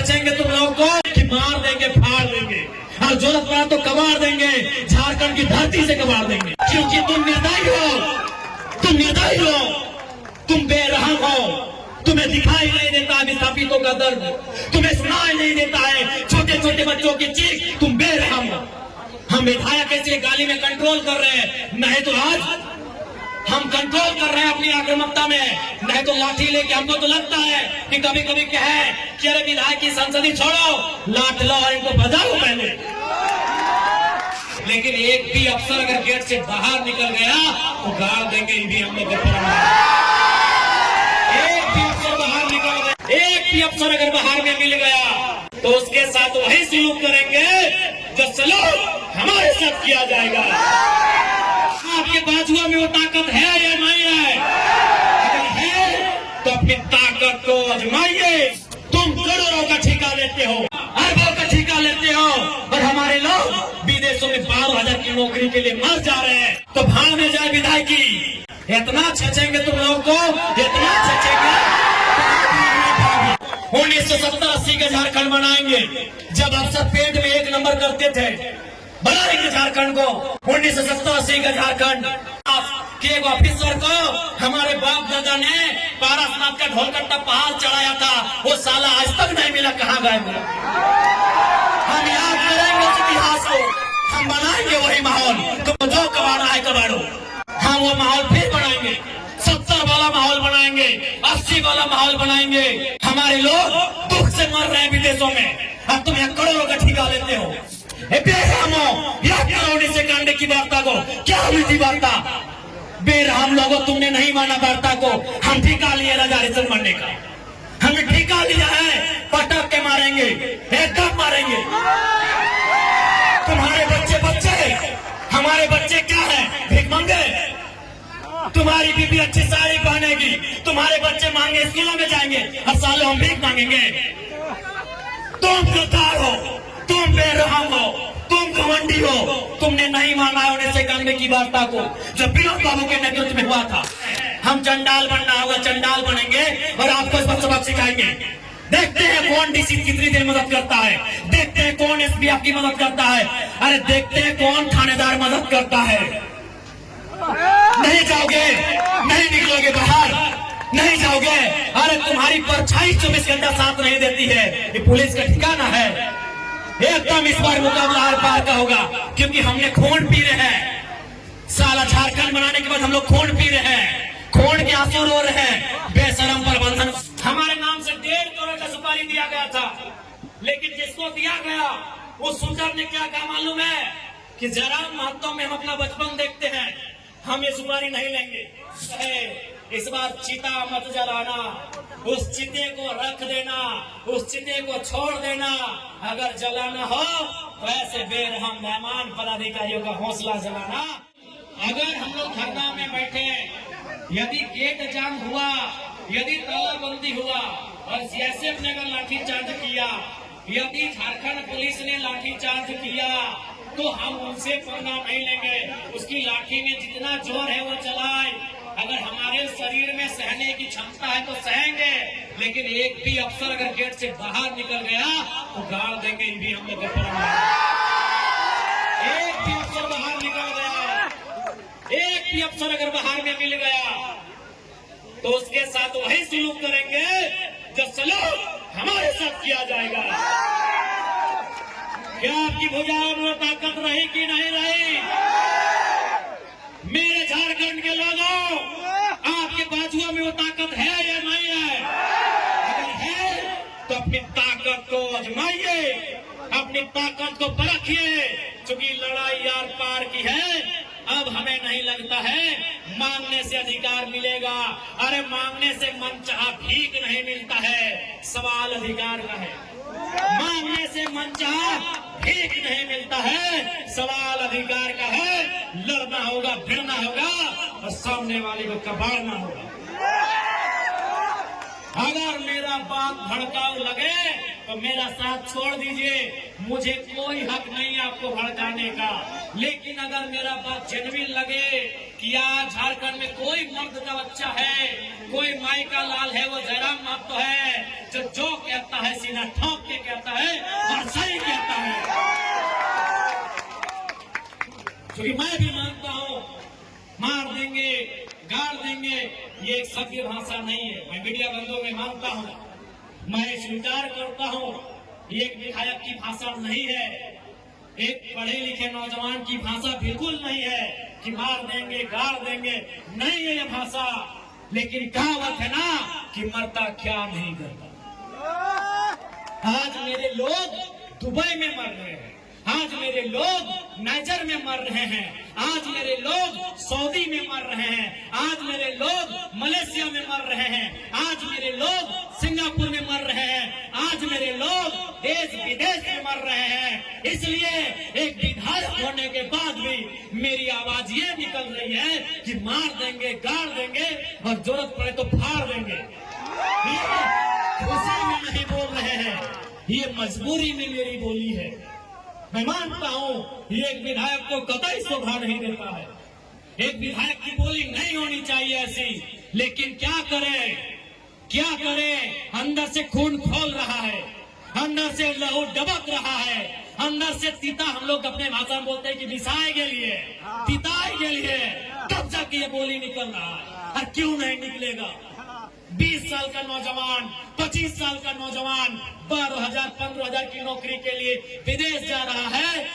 छचेंगे तुम लोगों को कि मार देंगे, फाड़ देंगे, और जरूरत पड़ा तो कबाड़ देंगे, झारखंड की धरती से कबाड़ देंगे। क्योंकि तुम निर्दयी हो, तुम निर्दयी हो, तुम बेरहम हो, तुम्हें दिखाई नहीं देता विस्थापितों का दर्द, तुम्हें सुनाई नहीं देता है छोटे छोटे बच्चों की चीख, तुम बेरहम हो। हम विधायक ऐसे गाली में कंट्रोल कर रहे हैं, नहीं तो आज हम कंट्रोल कर रहे हैं अपनी आक्रामकता में, नहीं तो लाठी लेके हमको तो लगता है कि कभी कभी क्या है कि अरे विधायक की संसदी छोड़ो, लाठ लो और इनको बजाओ पहले। लेकिन एक भी अफसर अगर गेट से बाहर निकल गया तो गाड़ देंगे ईवीएम में। एक भी अफसर बाहर निकल गया, एक भी अफसर अगर बाहर में मिल गया तो उसके साथ वही सलूक करेंगे जो सलूक हमारे साथ किया जाएगा। आपके बाजुओं में वो ताकत है या नहीं है? अगर है तो अपनी ताकत को आजमाइए। तुम करोड़ों का ठेका लेते हो, अरबों का ठेका लेते हो, और हमारे लोग विदेशों में 12,000 की नौकरी के लिए मर जा रहे हैं। तो भाड़ में जाए विधायकी, इतना छचेंगे तुम लोगों को, इतना छचेंगे। 1970-80 का झारखंड बनाएंगे, जब अफसर पेट में 1 नंबर करते थे, बनाएंगे झारखंड को 1970-80 का झारखंड। एक ऑफिसर को हमारे बाप दादा ने पारसनाथ का ढोलकट्टा पहाड़ चढ़ाया था, वो साला आज तक नहीं मिला, कहाँ गए? हम याद करेंगे उस इतिहास को, हम बनाएंगे वही माहौल। तुम जो कबाड़ा है कबाड़ो, हम वो माहौल फिर बनाएंगे, 70 वाला माहौल बनाएंगे, 80 वाला माहौल बनाएंगे। हमारे लोग दुख से मर रहे हैं विदेशों में, अब तुम यहाँ करोड़ों का ठेका लेते हो। से कांडे की वार्ता को क्या हुई थी वार्ता? बेरहम लोगों, तुमने नहीं माना वार्ता को। हम ठेका लिए राजा हरिश्चंद्र मरने का, हमने ठेका लिया है, पटक के मारेंगे, एकदम मारेंगे। तुम्हारे बच्चे हमारे बच्चे क्या है? भिखमंगे। तुम्हारी बीबी अच्छी साड़ी पहनेगी, तुम्हारे बच्चे मांगे स्कूलों में जाएंगे, हर साल हम भीख मांगेंगे। तुम गद्दार हो, तुम बेरहम हो, तुम घमंडी हो। तुमने नहीं माना है 1991 की वार्ता को, जो विनोद बाबू के नेतृत्व में हुआ था। हम चंडाल बनना होगा, चंडाल बनेंगे और आपको इस पर सबक सिखाएंगे। देखते हैं कौन डीसी कितनी देर मदद करता है, देखते हैं कौन एसपी आपकी मदद करता है, अरे देखते हैं कौन थानेदार मदद करता है। नहीं जाओगे, नहीं निकलोगे बाहर, नहीं जाओगे। अरे तुम्हारी परछाई 24 घंटा साथ नहीं देती है, ये पुलिस का ठिकाना है। एकदम इस बार मुकाबला आर पार का होगा, क्योंकि हमने खून पी रहे हैं। साला झारखंड बनाने के बाद हम लोग खून पी रहे हैं, खून के आंसू रो रहे हैं। बेशरम प्रबंधन, हमारे नाम से 1.5 करोड़ का सुपारी दिया गया था, लेकिन जिसको दिया गया वो शूटर ने क्या कहा मालूम है? कि जयराम महतो में हम अपना बचपन देखते हैं, हम ये सुपारी नहीं लेंगे। इस बार चिता मत जलाना, उस चिते को रख देना, उस चिते को छोड़ देना। अगर जलाना हो तो ऐसे बेरहम मेहमान पदाधिकारियों का हौसला जलाना। अगर हम लोग धरना में बैठे, यदि गेट जाम हुआ, यदि तालाबंदी हुआ और सीएसएफ ने अगर लाठीचार्ज किया, यदि झारखंड पुलिस ने लाठीचार्ज किया, तो हम उनसे पन्ना नहीं लेंगे। उसकी लाठी में जितना जोर है वो चलाए। अगर हमारे शरीर में सहने की क्षमता है तो सहेंगे, लेकिन एक भी अफसर अगर गेट से बाहर निकल गया तो गाड़ देंगे ईवीएम में। एक भी अफसर बाहर निकल गया, एक भी अफसर अगर बाहर में मिल गया तो उसके साथ वही सलूक करेंगे जो सलूक हमारे साथ किया जाएगा। क्या आपकी भुजाओं में ताकत रही कि नहीं रही? मेरे झारखंड के लोगों, आपके बाजुओं में वो ताकत है या नहीं है? अगर है तो अपनी ताकत को आजमाइए, अपनी ताकत को परखिए। क्योंकि लड़ाई यार पार की है, अब हमें नहीं लगता है मांगने से अधिकार मिलेगा। अरे मांगने से मनचाहा भीख नहीं मिलता है, सवाल अधिकार का है। मांगने से मनचाहा भीख नहीं मिलता है, सवाल अधिकार का है। लड़ना होगा, भिड़ना होगा और सामने वाले को कबाड़ना होगा। अगर मेरा बात भड़काऊ लगे तो मेरा साथ छोड़ दीजिए, मुझे कोई हक नहीं आपको भड़काने का। लेकिन अगर मेरा बात जेन्युइन लगे कि आज झारखंड में कोई मर्द का बच्चा है, कोई माई का लाल है, वो जयराम महतो है, जो कहता है सीधा ठोक के क्योंकि मैं भी मानता हूं मार देंगे, गाड़ देंगे, ये एक सभ्य भाषा नहीं है। मैं मीडिया बंधुओं में मानता हूं, मैं स्वीकार करता हूं, ये एक विधायक की भाषा नहीं है, एक पढ़े लिखे नौजवान की भाषा बिल्कुल नहीं है कि मार देंगे, गाड़ देंगे, नहीं है ये भाषा। लेकिन कहावत है ना कि मरता क्या नहीं करता। आज मेरे लोग दुबई में मर रहे हैं, आज मेरे लोग नाइजर में मर रहे हैं, आज मेरे लोग सऊदी में मर रहे हैं, आज मेरे लोग मलेशिया में मर रहे हैं, आज मेरे लोग सिंगापुर में मर रहे हैं, आज मेरे लोग देश विदेश में मर रहे हैं। इसलिए एक विधायक होने के बाद भी मेरी आवाज ये निकल रही है कि मार देंगे, गाड़ देंगे और जरूरत पड़े तो फाड़ देंगे। खुशी में नहीं बोल रहे हैं, ये मजबूरी में मेरी बोली है। मैं मानता हूं ये एक विधायक को कतई शोभा नहीं देता है, एक विधायक की बोली नहीं होनी चाहिए ऐसी, लेकिन क्या करे, अंदर से खून खोल रहा है, अंदर से लहू डबक रहा है, अंदर से तीता, हम लोग अपने भाषा में बोलते हैं कि बिसाए के लिए, तिताए के लिए, तब जाके ये बोली निकल रहा है। और क्यों नहीं निकलेगा? 20 साल का नौजवान, 25 साल का नौजवान 12,000 15,000 की नौकरी के लिए विदेश जा रहा है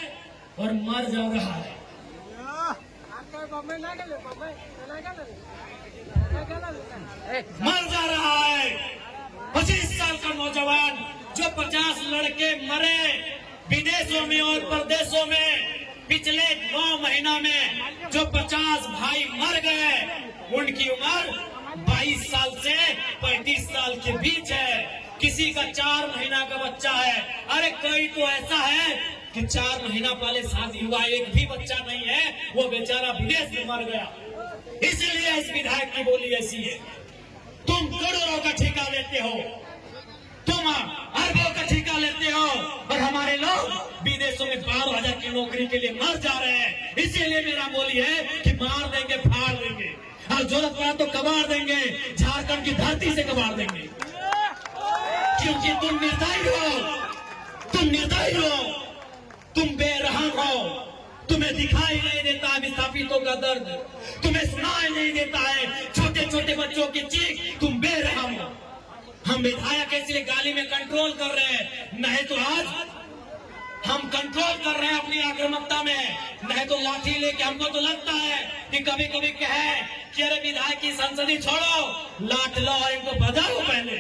और मर जा रहा है। मर जा रहा है 25 साल का नौजवान, जो 50 लड़के मरे विदेशों में और प्रदेशों में पिछले 9 महीना में, जो 50 भाई मर गए, उनकी उम्र 22 साल से 35 साल के बीच है। किसी का 4 महीना का बच्चा है, अरे कोई तो ऐसा है कि 4 महीना पहले शादी हुआ, एक भी बच्चा नहीं है, वो बेचारा विदेश में मर गया। इसलिए इस विधायक की बोली ऐसी है। तुम करोड़ों का ठेका लेते हो, तुम अरबों का ठेका लेते हो, और हमारे लोग विदेशों में 12,000 की नौकरी के लिए मर जा रहे हैं। इसीलिए मेरा बोली है कि मार देंगे, फाड़ देंगे, और जरूरत पड़ा तो कबाड़ देंगे, झारखंड की धरती से कबाड़ देंगे। क्योंकि तुम निर्दयी हो, तुम बेरहम हो, तुम्हें दिखाई नहीं देता है विस्थापितों का दर्द, तुम्हें सुनाई नहीं देता है छोटे छोटे बच्चों की चीख, तुम बेरहम हो। हम विधायक इसलिए गाली में कंट्रोल कर रहे हैं, नहीं तो आज हम कंट्रोल कर रहे हैं अपनी आक्रामकता में, नहीं तो लाठी लेके हमको तो लगता है कि कभी कभी कहे कि अरे विधायक की संसदी छोड़ो, लाठ लो और इनको बजाओ पहले।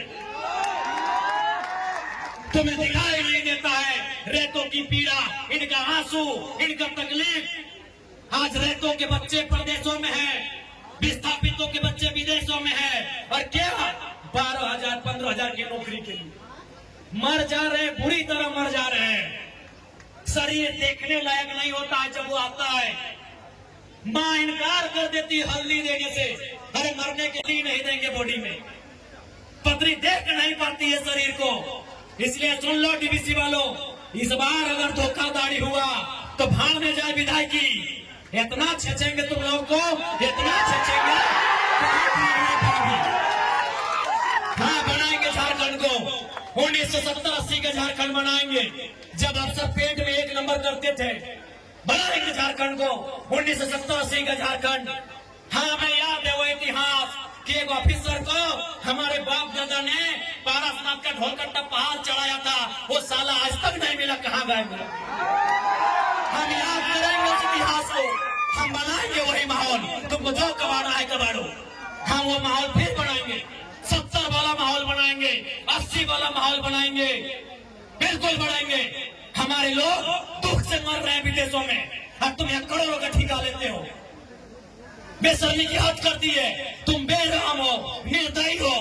तुम्हें दिखाई नहीं देता है रेतों की पीड़ा, इनका आंसू, इनका तकलीफ। आज रेतों के बच्चे प्रदेशों में हैं, विस्थापितों के बच्चे विदेशों में हैं, और क्या 12,000 15,000 की नौकरी के लिए मर जा रहे हैं, बुरी तरह मर जा रहे हैं। शरीर देखने लायक नहीं होता है जब वो आता है, मां इनकार कर देती है हल्दी देने से, अरे मरने के लिए नहीं देंगे बॉडी में, पतरी देख नहीं पाती है शरीर को। इसलिए सुन लो डीवीसी वालों, इस बार अगर धोखाधड़ी हुआ तो भाड़ में जाए विधायकी, इतना छेचेंगे तुम लोग को, इतना छेचेंगे। हाँ, बनाएंगे झारखंड को, 1970-80 का झारखंड बनाएंगे, जब अफसर पेट में 1 नंबर करते थे। बनाएंगे झारखंड को, 1970-80 का झारखंड। हाँ, हमें याद है वो इतिहास कि एक ऑफिसर को हमारे बाप दादा ने पारसनाथ का ढोलकट्टा पहाड़ चढ़ाया था, वो साला आज तक नहीं मिला, कहाँ गए? हम याद करेंगे उस इतिहास को, हम बनाएंगे वही माहौल। तुमको जो कबाड़ा है कबाड़ो, हम वो माहौल फिर बनाएंगे, 70 वाला माहौल बनाएंगे, 80 वाला माहौल बनाएंगे, बिल्कुल बनाएंगे। हमारे लोग दुख से मर रहे हैं विदेशों में, और तुम यहाँ करोड़ों का ठेका लेते हो। बेशर्मी की हद करती है, तुम बेरहम हो, निर्दयी हो,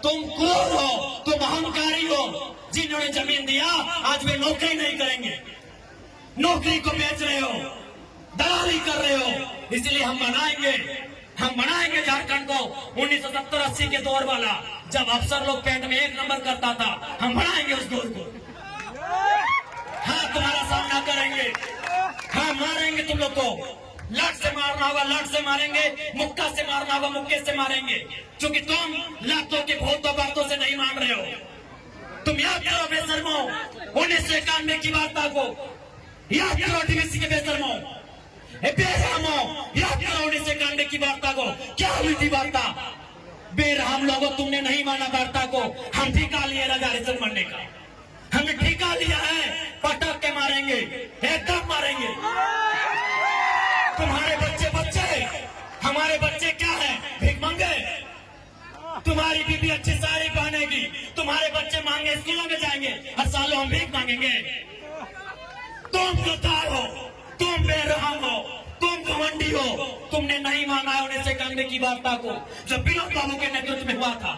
तुम क्रूर हो, तुम अहंकारी हो। जिन्होंने जमीन दिया आज वे नौकरी नहीं करेंगे, नौकरी को बेच रहे हो, दलाली कर रहे हो। इसलिए हम बनाएंगे झारखंड को 1970-80 के दौर वाला, जब अफसर लोग पेट में 1 नंबर करता था, हम बनाएंगे उस दौर को। हाँ, तुम्हारा सामना करेंगे, हाँ, मारेंगे तुम लोग को, लट से मारना होगा लट से मारेंगे, मुक्का से मारना होगा मुक्के से मारेंगे, क्योंकि तुम लातों के भूतों बातों से नहीं मान रहे हो। तुम याद करो बेशर्मो 1991 की वार्ता को, याद करो डीवीसी के बेशर्मो, बेरहमो, याद करो 1991 की वार्ता को। क्या हुई थी वार्ता? बेरहम लोगों, तुमने नहीं माना वार्ता को। हम ठिका लिए राजा हरिश्चंद्र मरने का, हमने ठिका लिया है। पटक के मारेंगे, एकदम मारेंगे। तुम्हारे बच्चे हमारे बच्चे क्या है? भीख मंगे। तुम्हारी बीबी अच्छी साड़ी पहनेगी, तुम्हारे बच्चे मांगे स्कूलों में जाएंगे, हर साल हम भीख मांगेंगे। तुम गद्दार हो, तुम बेरहम हो, तुम घमंडी हो। तुमने नहीं माना है 1991 की वार्ता को, जो विनोद बाबू के नेतृत्व में हुआ था।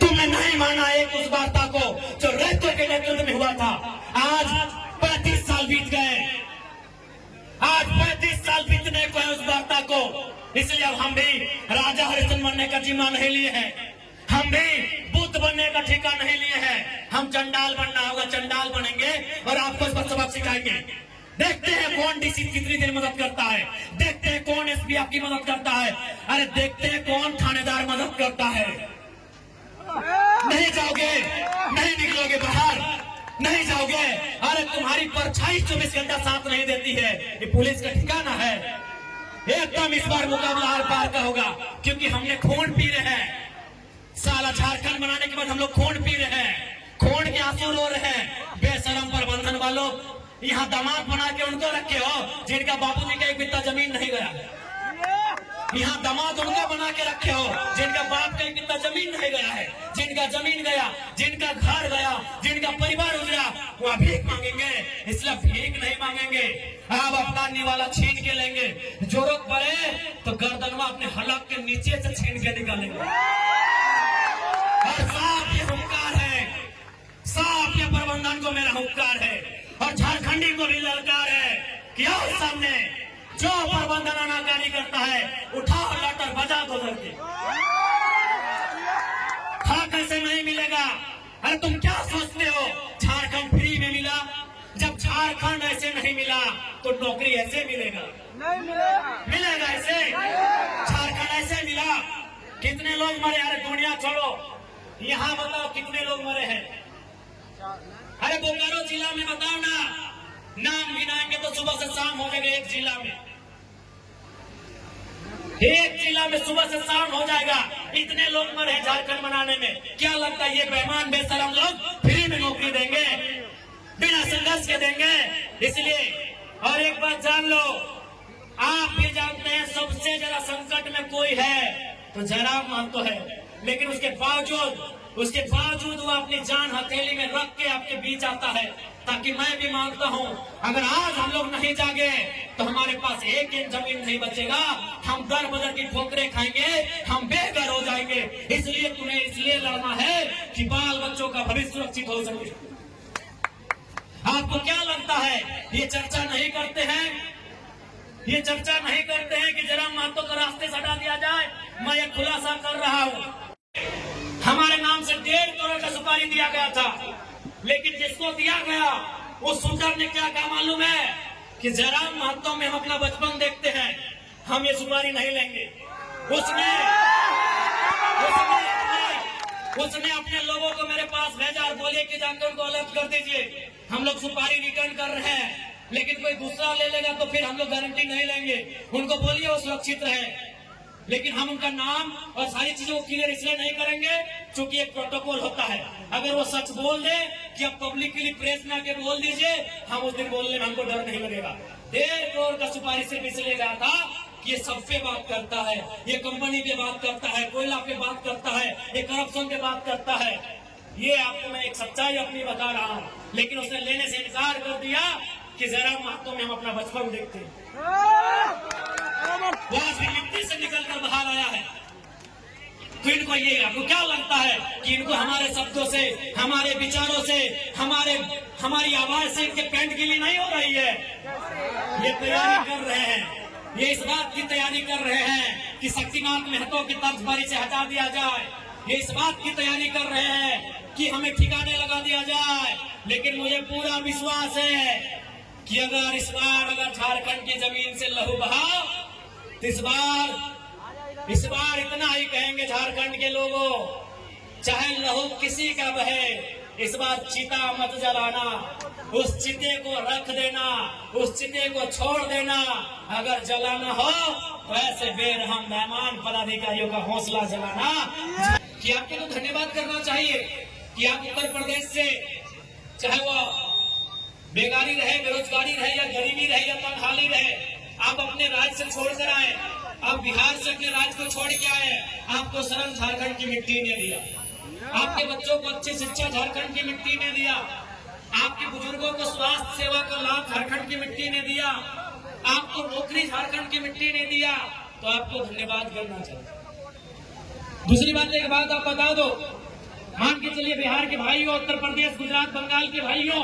तुमने नहीं माना एक उस वार्ता को जो रेतो के नेतृत्व में हुआ था। आज 35 साल बीत गए, आज 35 साल बीतने को है उस वार्ता को। इसलिए अब हम भी राजा हरिश्चंद्र बनने का जिम्मा नहीं लिए हैं, हम भी बुद्ध बनने का ठेका नहीं लिए हैं। हम चंडाल बनना होगा, चंडाल बनेंगे और आपको इस पर सबक सिखाएंगे। देखते हैं कौन डीसी कितनी देर मदद करता है, देखते हैं कौन एसपी आपकी मदद करता है, अरे देखते हैं कौन थानेदार मदद करता है। नहीं जाओगे, नहीं निकलोगे बाहर, नहीं जाओगे। अरे तुम्हारी परछाई 24 घंटा साथ नहीं देती है, ये पुलिस का ठिकाना है। एकदम इस बार मुकाबला आर पार का होगा, क्योंकि हमने खून पी रहे हैं। साला झारखंड बनाने के बाद हम लोग खून पी रहे हैं, खून के आंसू रो रहे हैं। बेशरम प्रबंधन वालों, यहाँ दामाद बना के उनको रखे हो जिनका बापूजी का एक बित्ता जमीन नहीं गया। यहाँ दामाद उनको बना के रखे हो जिनका बाप का एक बित्ता जमीन नहीं गया है। जिनका जमीन गया, जिनका घर गया, जिनका परिवार उजड़ा, वह भीख मांगेंगे। इसलिए भीख नहीं मांगेंगे, अब अपना निवाला छीन के लेंगे। जरूरत पड़े तो गर्दनवा अपने हलक के नीचे से छीन के निकालेंगे। और साफ ये हुंकार है, साफ ये प्रबंधन को मेरा हुंकार है, और झारखंडी को भी ललकार है कि आओ सामने, जो प्रबंधन आनाकानी करता है उठाओ लटर बजा दो धरती। हाँ, कैसे नहीं मिलेगा? अरे तुम क्या सोचते हो झारखंड फ्री में मिला? जब झारखंड ऐसे नहीं मिला तो नौकरी ऐसे मिलेगा? नहीं मिलेगा। मिलेगा ऐसे? झारखंड ऐसे मिला? कितने लोग मरे? अरे दुनिया छोड़ो, यहाँ बताओ कितने लोग मरे हैं? अरे बोकारो जिला में बताओ ना, नाम गिनाएंगे तो सुबह से शाम हो जाएगा। एक जिला में सुबह से शाम हो जाएगा। इतने लोग मरे झारखंड बनाने में। क्या लगता है ये बेईमान बेशरम लोग फ्री में नौकरी देंगे? बिना संघर्ष के देंगे? इसलिए और एक बात जान लो, आप भी जानते हैं सबसे ज्यादा संकट में कोई है तो जयराम महतो है, लेकिन उसके बावजूद वो अपनी जान हथेली में रख के आपके बीच आता है, ताकि मैं भी मानता हूँ अगर आज हम लोग नहीं जागे तो हमारे पास एक जमीन नहीं बचेगा। हम दर बदर की ठोकरें खाएंगे, हम बेघर हो जाएंगे। इसलिए तुम्हें इसलिए लड़ना है कि बाल बच्चों का भविष्य सुरक्षित हो सके। आपको क्या लगता है ये चर्चा नहीं करते हैं? ये चर्चा नहीं करते हैं कि जयराम महतो को रास्ते से हटा दिया जाए? मैं ये खुलासा कर रहा हूँ, हमारे नाम से 1.5 करोड़ का सुपारी दिया गया था, लेकिन जिसको दिया गया उस शूटर ने क्या कहा मालूम है? कि जयराम महतो में हम अपना बचपन देखते हैं, हम ये सुपारी नहीं लेंगे। उसने अपने लोगों को मेरे पास भेजा और बोले कि जाकर उनको अलर्ट कर दीजिए, हम लोग सुपारी रिटर्न कर रहे हैं। लेकिन कोई दूसरा ले लेगा तो फिर हम लोग गारंटी नहीं लेंगे। उनको बोलिए वो सुरक्षित रहे, लेकिन हम उनका नाम और सारी चीजों को क्लियर इसलिए नहीं करेंगे क्योंकि एक प्रोटोकॉल होता है। अगर वो सच बोल दे कि अब पब्लिकली प्रेस में आके बोल दीजिए, हम उस दिन बोलने में हमको डर नहीं लगेगा। 1.5 करोड़ का सुपारी सिर्फ इसलिए गया था कि ये सब पे बात करता है, ये कंपनी पे बात करता है, कोयला पे बात करता है, ये करप्शन पे बात करता है। ये आपको मैं एक सच्चाई अपनी बता रहा हूँ, लेकिन उसने लेने से इनकार कर दिया कि जयराम महतो में हम अपना बचपन देखते हैं। वहां से मिट्टी से निकलकर बाहर आया है। तो इनको ये आपको क्या लगता है कि इनको हमारे शब्दों से, हमारे विचारों से, हमारी आवाज से इनके पैंट गिली नहीं हो रही है? ये तैयारी कर रहे हैं, ये इस बात की तैयारी कर रहे हैं कि शक्तिनाथ महतो की तर्जबारी से हटा दिया जाए। ये इस बात की तैयारी कर रहे हैं कि हमें ठिकाने लगा दिया जाए। लेकिन मुझे पूरा विश्वास है कि अगर झारखंड की जमीन से लहू बहा तो इस बार इतना ही कहेंगे झारखंड के लोगों, चाहे लहू किसी का बहे, इस बार चीता मत जलाना। उस चिते को रख देना, उस चिते को छोड़ देना। अगर जलाना हो तो ऐसे बेरहम मेहमान पदाधिकारियों का हौसला जलाना। कि आपको तो धन्यवाद करना चाहिए कि आप उत्तर प्रदेश से, चाहे वो बेकारी रहे, बेरोजगारी रहे, या गरीबी रहे, या तंगहाली रहे, आप अपने राज्य से छोड़कर आए। आप बिहार से अपने राज्य को छोड़ के आए। आपको शरण झारखंड की मिट्टी ने दिया, आपके बच्चों को अच्छी शिक्षा झारखंड की मिट्टी ने दिया, आपके बुजुर्गों को स्वास्थ्य सेवा का लाभ झारखंड की मिट्टी ने दिया, आपको नौकरी झारखंड की मिट्टी ने दिया। तो आपको धन्यवाद करना चाहिए। दूसरी बात, एक बात आप बता दो, मान के चलिए बिहार के भाइयों, उत्तर प्रदेश, गुजरात, बंगाल के भाइयों,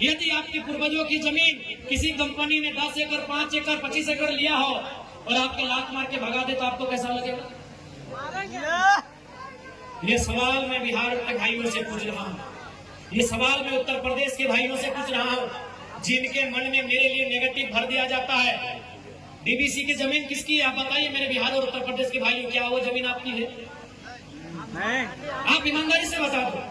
यदि आपके पूर्वजों की जमीन किसी कंपनी ने 10 एकड़, 5 एकड़, 25 एकड़ लिया हो और आपके लात मार के भगा दे, तो आपको कैसा लगेगा? ये सवाल मैं बिहार के भाइयों से पूछ रहा हूँ, ये सवाल मैं उत्तर प्रदेश के भाइयों से पूछ रहा हूँ, जिनके मन में मेरे लिए नेगेटिव भर दिया जाता है। डीबीसी की जमीन किसकी है? आप बताइए मेरे बिहार और उत्तर प्रदेश के भाइयों, क्या वो जमीन आपकी है? आप ईमानदारी से बता दो,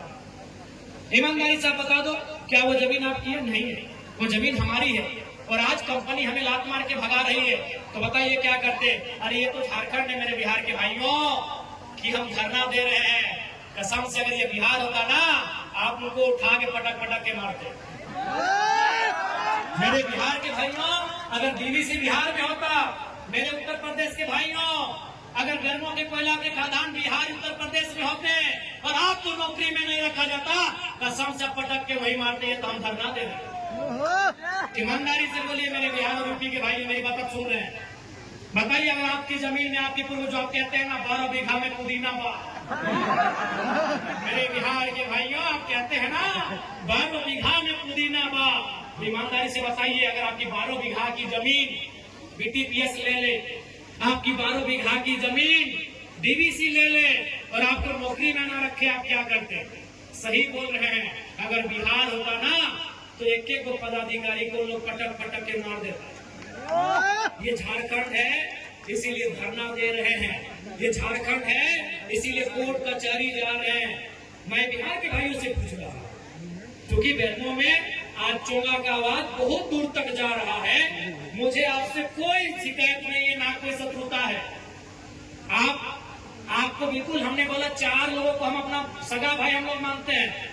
ईमानदारी से आप बता दो, क्या वो जमीन आपकी है? नहीं है, वो जमीन हमारी है। और आज कंपनी हमें लात मार के भगा रही है, तो बताइए क्या करते? अरे ये तो झारखंड है मेरे बिहार के भाइयों, कि हम धरना दे रहे हैं। कसम से अगर ये बिहार होता ना, आप उनको उठा के पटक पटक के मारते। मेरे बिहार के भाइयों, अगर डीवीसी बिहार में होता, मेरे उत्तर प्रदेश के भाइयों, अगर गर्मों के कोयला के खदान बिहार उत्तर प्रदेश में होते और आपको नौकरी में नहीं रखा जाता, कसम से पटक के वही मारते हैं। तो हम धरना दे रहे। ईमानदारी से बोलिए मेरे बिहार और यूपी के भाई, मेरी बात सुन रहे हैं, बताइए अगर आपकी जमीन में आपके पूर्वज, आप कहते हैं ना 12 बीघा में पुदीना बा, मेरे बिहार के भाइयों आप कहते हैं ना 12 बीघा में पुदीना बा, ईमानदारी से बताइए अगर आपकी 12 बीघा की जमीन बीटीपीएस ले ले, आपकी 12 बीघा की जमीन डीवीसी ले ले और आपको नौकरी में ना रखे, आप क्या करते? सही बोल रहे हैं, अगर बिहार होता ना तो एक एक को पदाधिकारी को लोग पटक पटक के मार देता। ये झारखंड है इसीलिए धरना दे रहे हैं, ये झारखंड है इसीलिए कोर्ट कचहरी जा रहे हैं। मैं बिहार के भाइयों से पूछ रहा हूँ, क्योंकि बहनों में आज चोंगा का आवाज बहुत दूर तक जा रहा है। मुझे आपसे कोई शिकायत नहीं है, ना कोई शत्रुता है। आपको बिल्कुल, हमने बोला 4 लोगों को हम अपना सगा भाई हम लोग मानते हैं,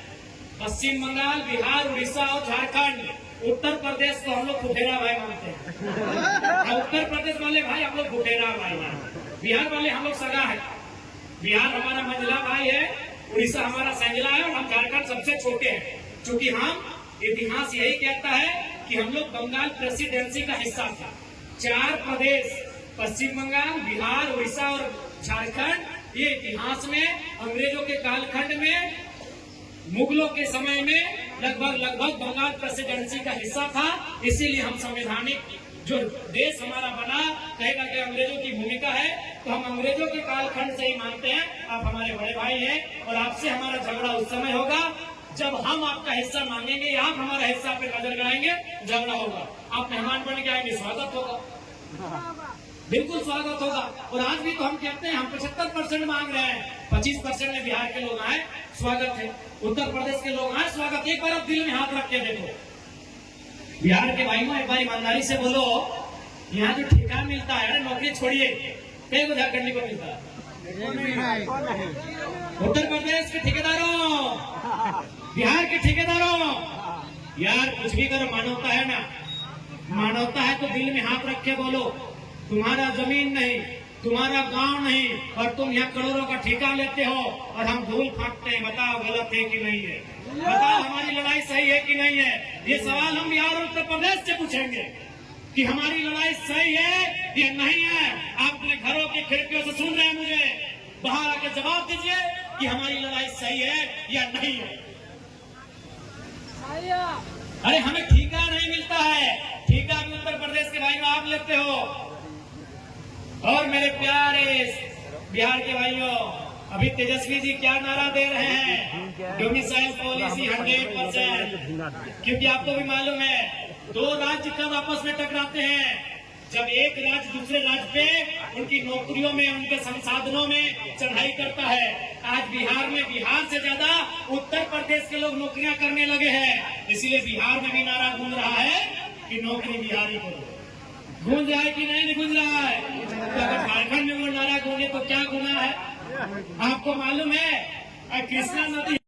पश्चिम बंगाल, बिहार, उड़ीसा और झारखंड। उत्तर प्रदेश को हम लोग फुफेरा भाई मानते हैं। उत्तर प्रदेश वाले भाई हम लोग फुफेरा भाई हैं, बिहार वाले हम लोग सगा है। बिहार हमारा मंझला भाई है, उड़ीसा हमारा संजला है और हम झारखंड सबसे छोटे हैं। क्योंकि हम, इतिहास यही कहता है कि हम लोग बंगाल प्रेसिडेंसी का हिस्सा था। 4 प्रदेश, पश्चिम बंगाल, बिहार, उड़ीसा और झारखंड, ये इतिहास में अंग्रेजों के कालखंड में, मुगलों के समय में लगभग बंगाल प्रेसिडेंसी का हिस्सा था। इसीलिए हम संवैधानिक जो देश हमारा बना, कहेगा कि अंग्रेजों की भूमिका है, तो हम अंग्रेजों के कालखंड से ही मानते हैं। आप हमारे बड़े भाई हैं और आपसे हमारा झगड़ा उस समय होगा जब हम आपका हिस्सा मांगेंगे, आप हमारा हिस्सा पे नजर गड़ाएंगे, झगड़ा होगा। आप मेहमान बन के आएंगे, स्वागत होगा, बिल्कुल स्वागत होगा। और आज भी तो हम कहते हैं, हम 75% मांग रहे हैं, 25% में बिहार के लोग आए, स्वागत है। उत्तर प्रदेश के लोग आए, स्वागत। एक बार आप दिल में हाथ रख के देखो, बिहार के भाइयों एक बार ईमानदारी से बोलो, यहाँ जो ठेका मिलता है, नौकरी छोड़िए, कई को झारखंडी को मिलता है? उत्तर प्रदेश के ठेकेदारों, बिहार के ठेकेदारों, यार कुछ भी करो, मानवता है ना, मानवता है तो दिल में हाथ रख के बोलो, तुम्हारा जमीन नहीं, तुम्हारा गांव नहीं, और तुम यहाँ करोड़ों का ठेका लेते हो और हम धूल फाँकते हैं। बताओ गलत है कि नहीं है? बताओ हमारी लड़ाई सही है कि नहीं है? ये सवाल हम बिहार और उत्तर प्रदेश से पूछेंगे कि हमारी लड़ाई सही है या नहीं है। आप अपने घरों की खिड़कियों से सुन रहे हैं मुझे, बाहर आके जवाब दीजिए कि हमारी लड़ाई सही है या नहीं है। अरे हमें ठेका नहीं मिलता है, ठेका भी उत्तर प्रदेश के भाइयों आप लेते हो। और मेरे प्यारे बिहार के भाइयों, अभी तेजस्वी जी क्या नारा दे रहे हैं? डोमिसाइल पॉलिसी 100%, क्योंकि आपको भी मालूम है 2 राज्य कब आपस में टकराते हैं? जब एक राज्य दूसरे राज्य पे उनकी नौकरियों में, उनके संसाधनों में चढ़ाई करता है। आज बिहार में, बिहार से ज्यादा उत्तर प्रदेश के लोग नौकरियां करने लगे हैं। इसीलिए बिहार में भी नारा गूंज रहा है कि नौकरी बिहारी को। गूंज रहा है कि नहीं गूंज रहा है? तो अगर झारखंड में वो नारा गूंजे तो क्या गुना है? आपको मालूम है कृष्णा नदी